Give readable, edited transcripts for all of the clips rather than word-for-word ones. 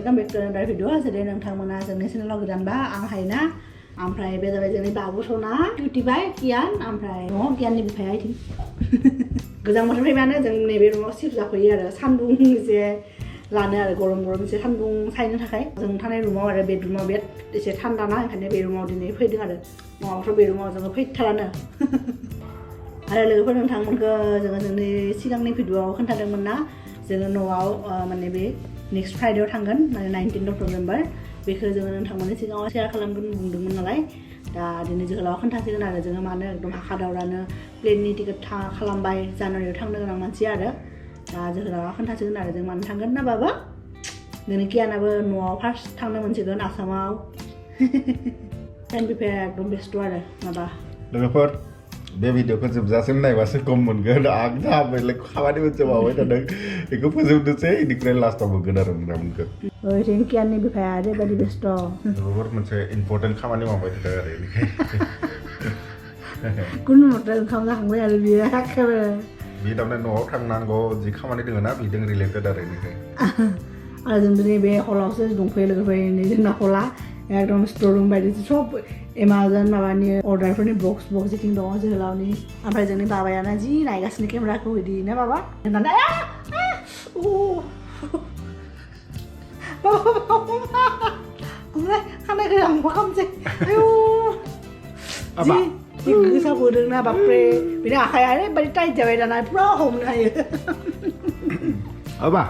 Welcome back to अनादार video जेरै नोंथांमोना जोंनि चेनेलाव गोदानबा आं हायना ओमफ्राय बे जाबाय जोंनि बाबु सना किउटि बाय कियान ओमफ्राय न'आव कियाननि बिफाया आइथिं गोजां बोथोर फैबानो जों नैबे रुमाव शिफ्ट जाफैयो आरो सान्दुं एसे लानो आरो गरम एसे सान्दुं सायनो थाखाय जों थानाय रुमाव आरो बेडरुमाव बेड एसे थान्दा ना ओंखायनो बे रुमाव दिनै फैदों आरो नङाबाथ' बे रुमाव जोङो फैथारानो आरो लोगोफोर नोंथांमोनखौ जोङो जोंनि सिगांनि भिडिअआव खोन्थादोंमोन ना जोङो न'आव माने बे नेक्स्ट फ्राइडेआव थांगोन माने 19 नभेम्बर बेखौ जोङो नोंथांमोननि सिगाङाव शेयार खालामगोन बुंदोंमोन नालाय दा दिनै जोहोलावा खोन्थासिगोन आरो जोङो मानो एकदम हाखादावरानो प्लेननि टिकेट खालामबाय जानुवारियाव थांनो गोनां मानसि आरो दा जोहोलावा खोन्थासिगोन आरो जों मानो थांगोन ना बाबा जोंनि कियानाबो न'आव फार्स्ट थांनो मोनसिगोन आसामाव बिफाया एकदम बेस्थ' आरो माबा लोगोफोर बे भिडिअखौ जोबजासिम नायबासो गम मोनगोन आं दा बेलेग खामानि मोनसे मावबाय थादों बेखौ फोजोबनोसै बेनिफ्राय लास्टाव मोनगोन आरो मोनगोन ओरैनो कियाननि बिफाया ओरैबायदि बेस्थ' लोगोफोर मोनसे इम्पर्टेन्ट खामानि मावबाय थादों आरो बेनिखाय कुनु मथे ओंखाम जाखांबाय आरो बियो एखेबारे बे दामाने न'आव थांनांगौ जि खामानि दङ ना बेजों रिलेटेड आरो बेनिखाय आरो जों दिनै बे हलावसो दंफैयो लोगोफोर जोंना हला एकदम स्ट'र रुम बायदि सब एमाजन माबानि अर्डारफोरनि बक्स जेखिनि दङ जोहोलावनि ओमफ्राय जोंनि बाबायानो जि नायगासिनो केमेराखौ बिदि ना बाबा होननानै ओमफ्राय खानायखौ आं मा खालामसै जि गोसा बोदोंना बापरे बिनि आखाया ओरैबायदि टाइट जाबाय दाना पुरा हमनो हायो अबा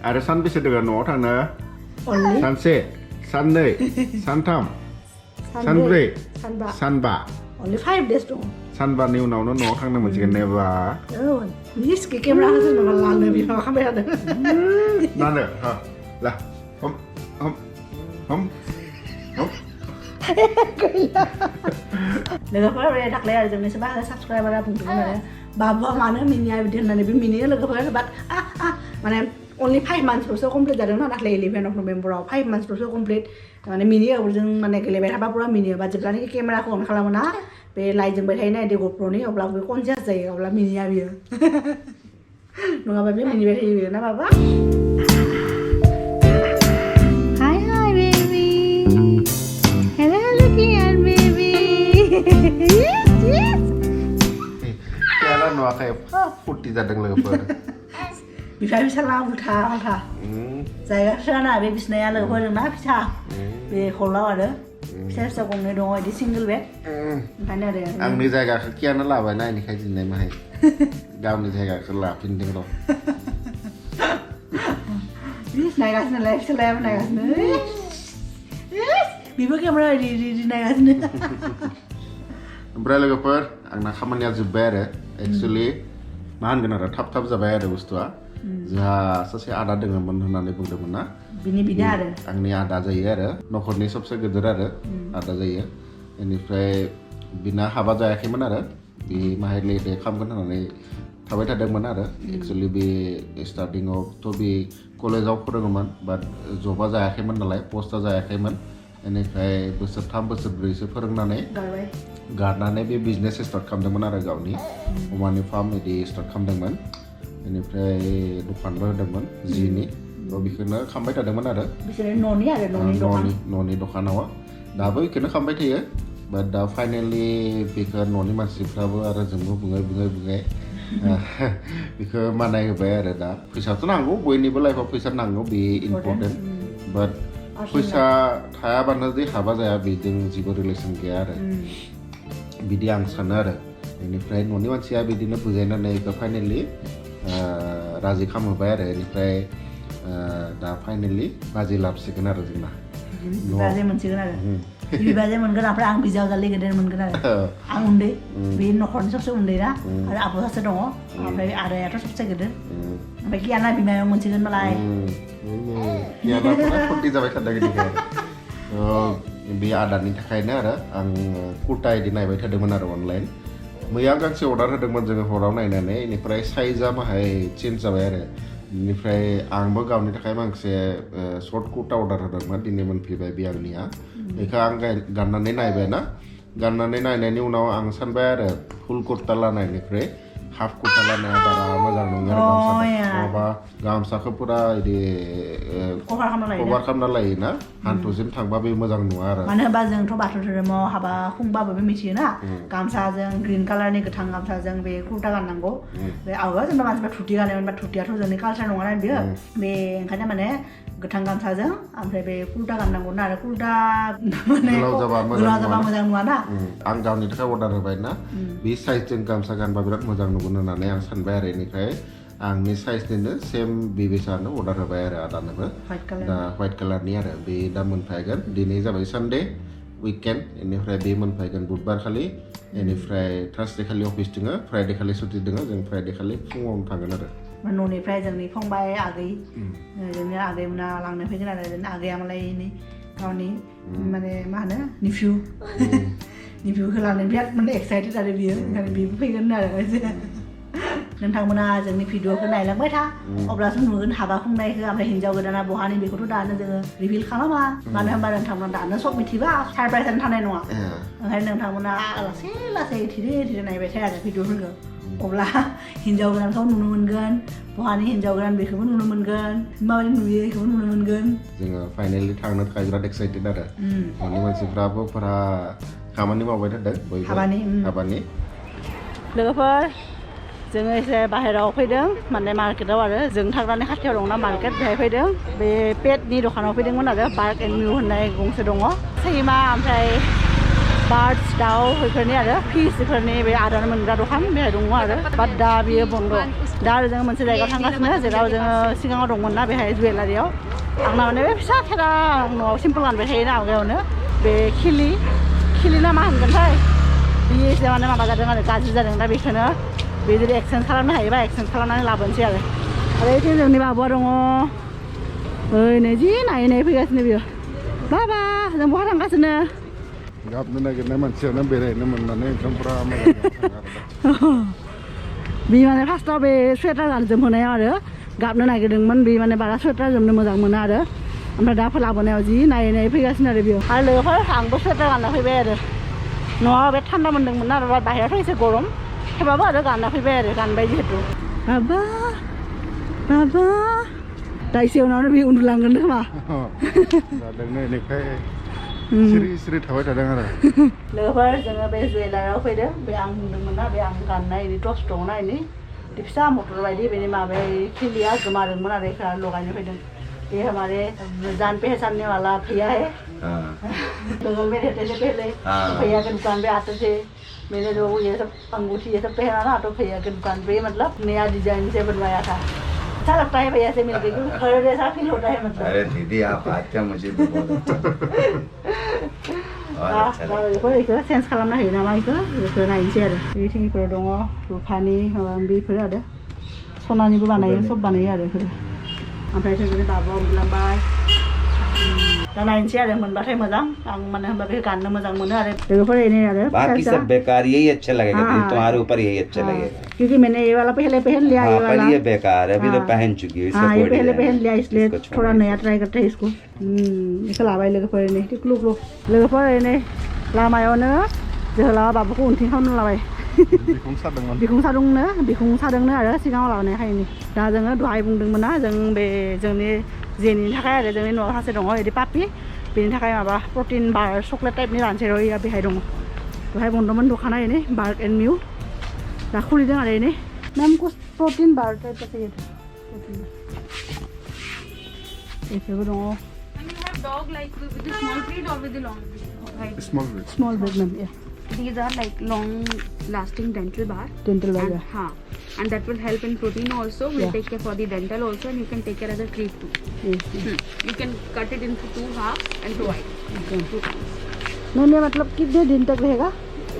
आरो सानबेसे दङ न'आव थांनो सानसे साननै सानथाम सानब्रै सानबा only 5 days दं सानबानि उनावनो न'आव थांनो मोनसिगोन नेबा निस्के केमेराखौ जोंनाव लानो बिफां खालामबाय थादों नानो ला हम हम हम हम लोगोफोर बे दाख्लै आरो जोंनि सोरबा साबसक्राइबारा बुंदोंमोन आरो बाबुआ मानो मिनिया बिदि होननानै बे मिनियो लोगोफोर बाट माने only 5 monthsल'सो कमप्लिट जादों ना दाख्लै 11 नभेम्बराव 5 monthsल'सो कमप्लिट माने मिनियो जों माने गेलेबाय थाबा पुरा मिनियो बा जेब्लानाखि केमेराखौ अन खालामो ना बे लाइट जोंबाय थायो ना बे ग'प्र'नि अब्ला बे कनसियास जायो अब्ला मिनिया बियो नङाबा बे मिनिबाय थायो बियो ना बाबा हाय बेबी हेलो कियान बेबी Kiana नुवाखै फुर्ति जादों लोगोफोर बिफा फिसाला उल्था जायगा फिसाना बे बिसिनाया लोगोफोरजों ना फिसा बे हलाव आरो फिसा गंनै दङ बिदि सिंगल बेड ओंखायनो आरो आंनि जायगाखौ कियाना लाबायना बेनिखाय दिनै माहाय गावनि जायगाखौ लाफिनदों र' नायगासिनो नालाय फिसालायाबो नायगासिनो बेबो केमेरा इदि नायगासिनो ओमफ्राय लोगोफोर आंना खामानिया जोब्बाय आरो एक्सुवेलि मा होनगोन आरो थाब जाबाय आरो बुस्थुआ जोंहा सासे आदा दङमोन होननानै बुंदोंमोन ना बिनि आरो आंनि आदा जायो आरो न'खरनि सबसे गिदिर आरो आदा जायो बेनिफ्राय बिना हाबा जायाखैमोन आरो बे माहाय लेट खालामगोन होननानै थाबाय थादोंमोन आरो एक्सुवेलि बे स्टार्टिंआवथ' बे कलेजाव फोरोङोमोन बाट जबा जायाखैमोन नालाय पस्टआ जायाखैमोन बेनिफ्राय बोसोरथाम बोसोरब्रैसो फोरोंनानै गारनानै बे बिजनेस स्टार्ट खालामदोंमोन आरो गावनि अमानि फार्म बिदि स्टार्ट खालामदोंमोन बेनिफ्राय दखानबो होदोंमोन जिनि बेखौनो खालामबाय थादोंमोन आरो न'नि दखानाव दाबो बेखौनो खालामबाय थायो बाट दा फाइनेलि बेखौ न'नि मानसिफ्राबो आरो जोंबो बुङै बेखौ मानाय होबाय आरो दा फैसाथ' नांगौ बयनिबो लाइफआव फैसा नांगौ बे इम्पर्टेन्ट बाट फैसा थायाबानो जे हाबा जाया बेजों जेबो रिलेसन गैया आरो बिदि आं सानो आरो बेनिफ्राय न'नि मानसिया बिदिनो बुजायनानै बेखौ फाइनेलि राजि खालामहोबाय आरो बेनिफ्राय दा फाइनेलि बाजि लाबसिगोन आरो जोंना बाजै मोनसिगोन आरो बिबाजै मोनगोन ओमफ्राय आं बिजावजालि गेदेर मोनगोन आरो आं उन्दै बे न'खरनि सबसे उन्दै ना आरो आब' सासे दङ ओमफ्राय आदायाथ' सबसे गेदेर ओमफ्राय कियाना बिमायाव मोनसिगोन मालाय फुर्ति जाबाय थादों बे आदानि थाखायनो आरो आं कुर्ता इदि नायबाय थादोंमोन आरो अनलाइन मैया गांसे अर्डार होदोंमोन जोङो हराव नायनानै बेनिफ्राय साइजआ माहाय चेन्ज जाबाय आरो बेनिफ्राय आंबो गावनि थाखाय माखासे सर्ट कुर्ता अर्डार होदोंमोन दिनै मोनफैबाय बे आंनिया बेखौ आं गाननानै नायबाय ना गाननानै नायनायनि उनाव आं सानबाय आरो फुल कुर्ता लानायनिफ्राय हाफ कुर्ता लानाया बारा मोजां नङा आरो गामसाखौ नङाबा गामसाखौ पुरा इदि कभार खालामना लायोना हान्थुसिम थांबा बे मोजां नङा आरो मानो होनबा जोंथ' बाथौ धोरोमाव हाबा खुंबाबो बे मिथियोना गामसाजों ग्रिन कालारनि गोथां गामसाजों बे कुर्ता गाननांगौ बे आवगायाव जेनेबा मानसिफ्रा धुति गानोमोन बा धुतियाथ' जोंनि कालचार नङाना बियो बे ओंखायनो माने गोथां गामसाजों ओमफ्राय बे कुर्ता गाननांगौ ना आरो कुर्ता माने गोलाव जाबा मोजां नङाना आं गावनि थाखाय अर्डार होबाय ना बे साइजजों गामसा गानबा बिराद मोजां नुगोन होननानै आं सानबाय आरो बेनिफ्राय आंनि साइजनिनो सेम बेबायसानो अर्डार होबाय आरो आदानोबो दा व्हाइट कालारनि आरो बे दा मोनफैगोन दिनै जाबाय सानडे उइकेन्ड बेनिफ्राय बे मोनफैगोन बुधबार खालि बेनिफ्राय थार्सडे खालि अफिस दङ फ्राइडे खालि सुटि दङ जों फ्राइडे खालि फुङावनो थांगोन आरो न'निफ्राय जोंनि फंबाय आगै जोंनि आगैमोना लांनो फैगोन आरो जोंनि आगैया मालाय गावनि माने मा होनो निफिउखौ लांनो बिराद माने एक्साइटेड आरो बियो ओंखायनो बिबो फैगोन आरो नोंथांमोना जोंनि भिडिअखौ नायलांबाय था अब्लासो नुगोन हाबा खुंनायखौ ओमफ्राय हिन्जाव गोदाना बहानि बेखौथ' दानो जोङो रिभिल खालामा मानो होनबा नोंथांमोना दानो सब मिथिबा सारप्राइजानो थानाय नङा ओंखायनो नोंथांमोना लासै लासै थिरे नायबाय थायो आरो भिडिअफोरखौ अब्ला हिन्जाव गोदानखौ नुनो मोनगोन बहानि हिन्जाव गोदान बेखौबो नुनो मोनगोन माबायदि नुयो बेखौबो नुनो मोनगोन जोङो फाइनालि थांनो थाखाय बिराद एक्साइटेड आरो न'नि मानसिफ्राबो फोरा खामानि मावबाय थादों बयबो हाबानि लोगोफोर जोङो एसे बाहेरायाव फैदों माने मार्केटाव आरो जों थाग्रानि खाथियाव दंना मार्केट बेहाय फैदों बे पेटनि दखानाव फैदोंमोन आरो बार्क एन्ड मिउ होननाय गंसे दङ सैमा ओमफ्राय बार्डस दाउ बेफोरनि आरो फिस बेफोरनि बे आदार मोनग्रा दखान बेहाय दङ आरो बाट दा बियो बन्द दा आरो जोङो मोनसे जायगायाव थांगासिनो जेराव जोङो सिगाङाव दंमोन ना बेहाय जुवेलारियाव आंना माने बे फिसा खेला न'आव सिम्पोल गानबाय थायोना आवगायावनो बे खिलि ना मा होनगोनथाय बियो एसे माने माबा जादों आरो गाज्रि जादों दा बेखौनो बे जुदि एक्सचेन्ज खालामनो हायोबा एक्सचेन्ज खालामनानै लाबोनोसै आरो बेथिं जोंनि बाबुआ दङ नै जि नायै फैगासिनो बियो बाबा जों बहा थांगासिनो गाबनो नागिरनाय मानसियानो बेरायनो मोननानै एकदम पुरा बे माने फार्स्टआव बे सुवेटार जोमहोनायाव आरो गाबनो नागिरदोंमोन बे माने बारा सुवेटार जोमनो मोजां मोनो आरो ओमफ्राय दा लाबोनायाव जि नायै फैगासिनो आरो बियो आरो लोगोफोर आंबो सुवेटार गानना फैबाय आरो न'आव बे थान्दा मोनदोंमोन आरो बाहेरायावथ' एसे गरम थेवबाबो आरो गानना फैबाय आरो गानबाय जिहेतु बाबा दा एसे उनावनो बे उन्दुलांगोन खोमा सिरि थाबाय थादों आरो लोगोफोर जोङो बे जुवेलारियाव फैदों बे आं बुंदोंमोन ना बे आं गाननाय बिदि टस्ट दङना इनि फिसा मटर बायदि बेनि माबाया खिलिया गोमादोंमोन आरो बेखौ लगायनो फैदों ये हमारे जान पहचानने वाला भैया है बगल में रहते थे पहले भैया के दुकान पे आते थे मैंने जो ये सब अंगूठी ये सब पहना ना तो भैया के दुकान पे मतलब नया डिजाइन से बनवाया था अच्छा लगता है भैया से मिलके क्योंकि घर जैसा फील होता है मतलब अरे दीदी आप आते हैं मुझे भी बहुत अच्छा सेन्स खालामना होयो नामा बेखौ नायनोसै आरो बेथिंफोर दङ रुफानि माबा बेफोर आरो सनानिबो बानायो सब बानायो आरो बेफोरो ओमफ्राय जोंनि बाबुआ उन्दुलांबाय दा नायनोसै आरो मोनबाथाय मोजां आं मानो होनबा बे गाननो मोजां मोनो आरो लोगोफोर एने आरो बाकी सब बेकार यही अच्छा लगेगा तुम्हारे ऊपर यही अच्छा लगेगा क्योंकि मैंने ये वाला पहले पहन लिया ये वाला ये बेकार है अभी तो पहन चुकी है इसका ये पहले पहन लिया इसलिए थोड़ा नया ट्राई करते हैं इसको इखौ लाबाय लोगोफोर एने टिक्लु लोगोफोर एने लामायावनो जोहोलावा बाबुखौ उनथिं खालामना लाबाय बिखुं सादोंनो आरो सिगाङाव लाबोनायखायनो दा जोङो दहाय बुंदोंमोन ना जों बे जोंनि जेनिनि थाखाय आरो जोंनि न'आव सासे दङ बिदि पापि बेनि थाखाय माबा प्रटिन बार चक्लेट टाइपनि लानोसै र' बेहाय दङ दहाय बन्द'मोन दखाना एने बार्क एन्ड मिउ दा खुलिदों आरो एने मैम कुछ प्रटिन बार टाइप का चाहिए था बेफोरबो दङ dog like with the small breed or with the long breed? Small breed ma'am, yeah. These are like long lasting dental bar. Dental bar, and, and that will help in protein also. We'll take care for the dental also, and you can take care as a treat too. You can cut it into 2 halves and provide 2 times. मैंने मतलब कितने दिन तक रहेगा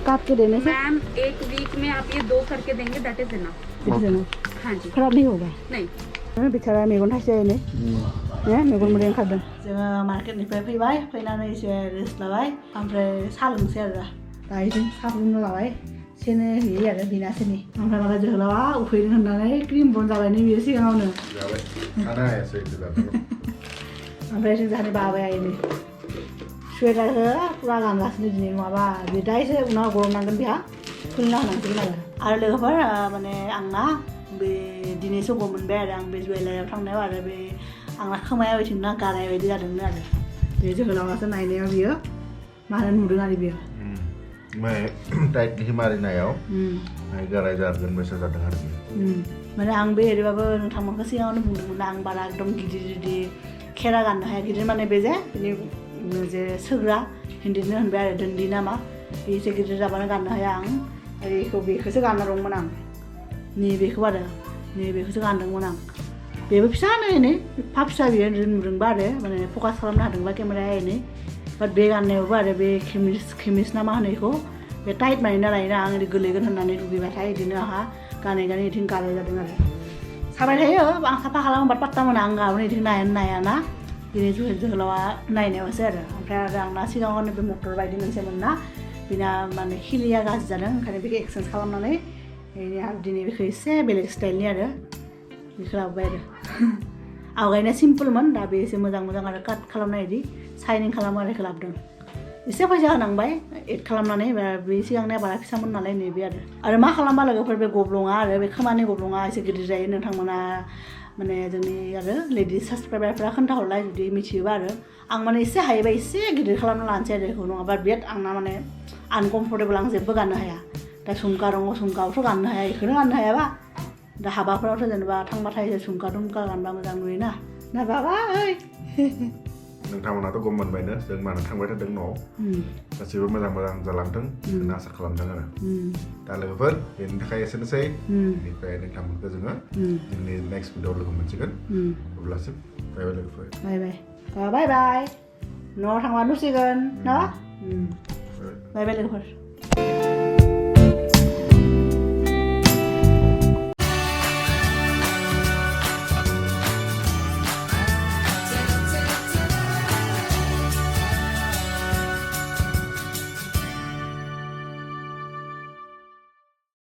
काट के देने से? Ma'am 1 week में आप ये 2 करके देंगे, that is enough. हाँ जी. खराब नहीं होगा? नहीं. बिचारा मेगन थाइसे ने मेगन मोदै ओंखारदों जोङो मार्केटनिफ्राय फैबाय फैनानै एसे रेस्ट लाबाय ओमफ्राय साहा लोंसै आरो दा इदिं साहा फुदुंनो लाबाय सेनो होयो आरो बिना सेनि ओमफ्राय माबा जोहोलावा उफैदों होननानै क्रिम बन जाबायनो बियो सिगाङावनो ओमफ्राय जों जाहानि बाबाया इनो सुवेटारखौ पुरा गानगासिनो दिनै नङाबा बे दा एसे उनाव गरम नांगोन बेहा खुलिना होनांसिगोन आरो लोगोफोर माने आंना बे दिनै सगआव मोनबाय आरो आं बे जुवेलारियाव थांनायाव आरो बे आंना खोमायाव बिथिंना गाराय बायदि जादोंनो आरो बे जोहोलावनासो नायनायाव बियो मा होनो नुदों आरो बियो ओमफ्राय टाइटलि मारिनायाव गाराय जागोन बायसा जादों आरो माने आं बे ओरैबाबो नोंथांमोनखौ सिगाङावनो बुंदोंमोन आं बारा एकदम गिदिर गिदिर खेरा गाननो हाया गिदिर माने बे जे बिनि जे सोग्रा हिन्दीनो होनबाय आरो दोन्दि नामा बे एसे गिदिर जाबानो गाननो हाया आं बेखौसो गानना दंमोन आं नैबेखौ आरो नैबेखौसो गानदोंमोन आं बेबो फिसानो एनै एफा फिसा बियो नुदोंबा आरो माने फकास खालामनो हादोंबा केमेराया एनै बाट बे गाननायावबो आरो बे खेमिस ना मा होनो बेखौ बे टाइट मारिना लायोना आं ओरै गोलैगोन होननानै दुगैबाथाय बिदिनो आंहा गानै गानै बिथिं गाराय जादों आरो साबाय थायो आं साफा खालामोबा पात्ता मोना आं गाबोन बिथिं नायाना दिनै जोहोलावा नायनायावसो आरो ओमफ्राय आरो आंना सिगाङावनो बे मटर बायदि मोनसेमोन ना बिना माने खिलिया गाज्रि जादों ओंखायनो बेखौ एक्सचेन्ज खालामनानै आरो दिनै बेखौ एसे बेलेग स्टाइलनि आरो बेखौ लाबोबाय आरो आवगायना सिम्पोलमोन दा बे एसे मोजां आरो काट खालामनाय बायदि साइनिं खालामो आरो बेखौ लाबोदों एसे फैसा होनांबाय एड खालामनानै बे सिगांनिया बारा फिसामोन नालाय नैबे आरो मा खालामबा लोगोफोर बे गब्लङा आरो बे खोमानि गब्लङा एसे गिदिर जायो नोंथांमोना माने जोंनि आरो लेडिस साबसक्राइबारफ्रा खोन्थाहरलाय जुदि मिथियोबा आरो आं माने एसे हायोबा एसे गिदिर खालामना लानोसै आरो बेखौ नङाबा बिराद आंना माने आनकमफर्टेबल आं जेबो गाननो हाया दा झुमका दङ झुमकाखौथ' गाननो हाया बेखौनो गाननो हायाबा दा हाबाफोरावथ' जेनेबा थांबाथाय झुमका गानबा मोजां नुयोना ना बाबा ओइ नोंथांमोनाथ' गम मोनबायनो जों मानो थांबाय थादों न'आव गासैबो मोजां जालांथों होनना आसा खालामदों आरो दा लोगोफोर बेनि थाखाय एसेनोसै बेनिफ्राय नोंथांमोनखौ जोङो जोंनि नेक्स्ट भिडिअ लोगो मोनसिगोन अब्लासिम बाय बाय लोगोफोर बाय बाय न'आव थांबा नुसिगोन ना बाय बाय लोगोफोर